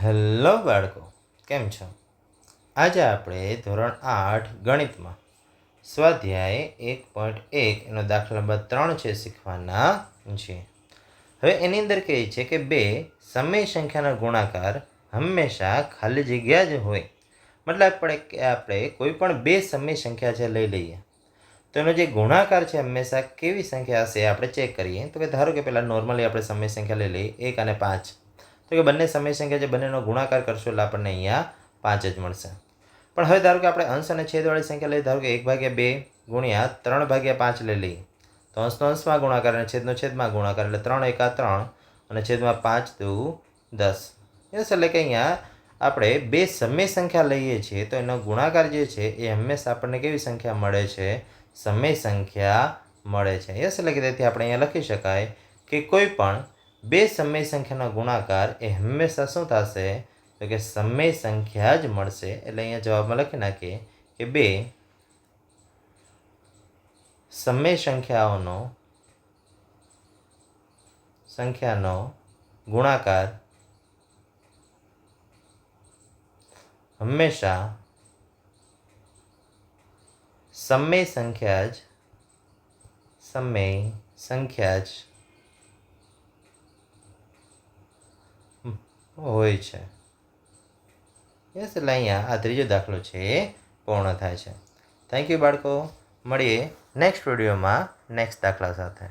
Hello બાળકો, કેમ છો? આજે આપણે ધોરણ 8 ગણિતમાં સ્વાધ્યાય 1.1 એનો દાખલા નંબર 3 છે શીખવાના છે. હવે એની અંદર કહે છે કે બે સમય સંખ્યાના ગુણાકાર હંમેશા ખાલી જગ્યા જ હોય. મતલબ આપણે કોઈ પણ બે સમય સંખ્યા છે લઈ લઈએ તો એનો જે ગુણાકાર છે હંમેશા કેવી સંખ્યા હશે આપણે ચેક કરીએ. તો કે ધારો કે પહેલાં નોર્મલી આપણે સમય સંખ્યા લઈ લઈએ 1 અને 5. તો કે બંને સમય સંખ્યા છે બંનેનો ગુણાકાર કરશો એટલે આપણને અહીંયા 5 જ મળશે. પણ હવે ધારો કે આપણે અંશ અને છેદવાળી સંખ્યા લઈએ, ધારો કે 1/2 ગુણ્યા 3/5 લઈ લઈએ તો અંશનો અંશમાં ગુણાકાર અને છેદનો છેદમાં ગુણાકાર એટલે 3 × 3 અને છેદમાં 5 × 2 = 10. યસ, એટલે કે અહીંયા આપણે બે સમય સંખ્યા લઈએ છીએ તો એનો ગુણાકાર જે છે એ હંમેશા આપણને કેવી સંખ્યા મળે છે? સમય સંખ્યા મળે છે. યસ, એટલે કે તેથી આપણે અહીંયા લખી શકાય કે કોઈ પણ બે સમય સંખ્યાનો ગુણાકાર એ હંમેશા શું થશે? તો કે સમય સંખ્યા જ મળશે. એટલે અહીંયા જવાબમાં લખી નાખીએ કે બે સમય સંખ્યાનો ગુણાકાર હંમેશા સમય સંખ્યા જ હોય છે. યસ, એટલે અહીંયા આ ત્રીજો દાખલો છે એ પૂર્ણ થાય છે. થેન્ક યુ બાળકો. મળીએ નેક્સ્ટ વિડીયોમાં નેક્સ્ટ દાખલા સાથે.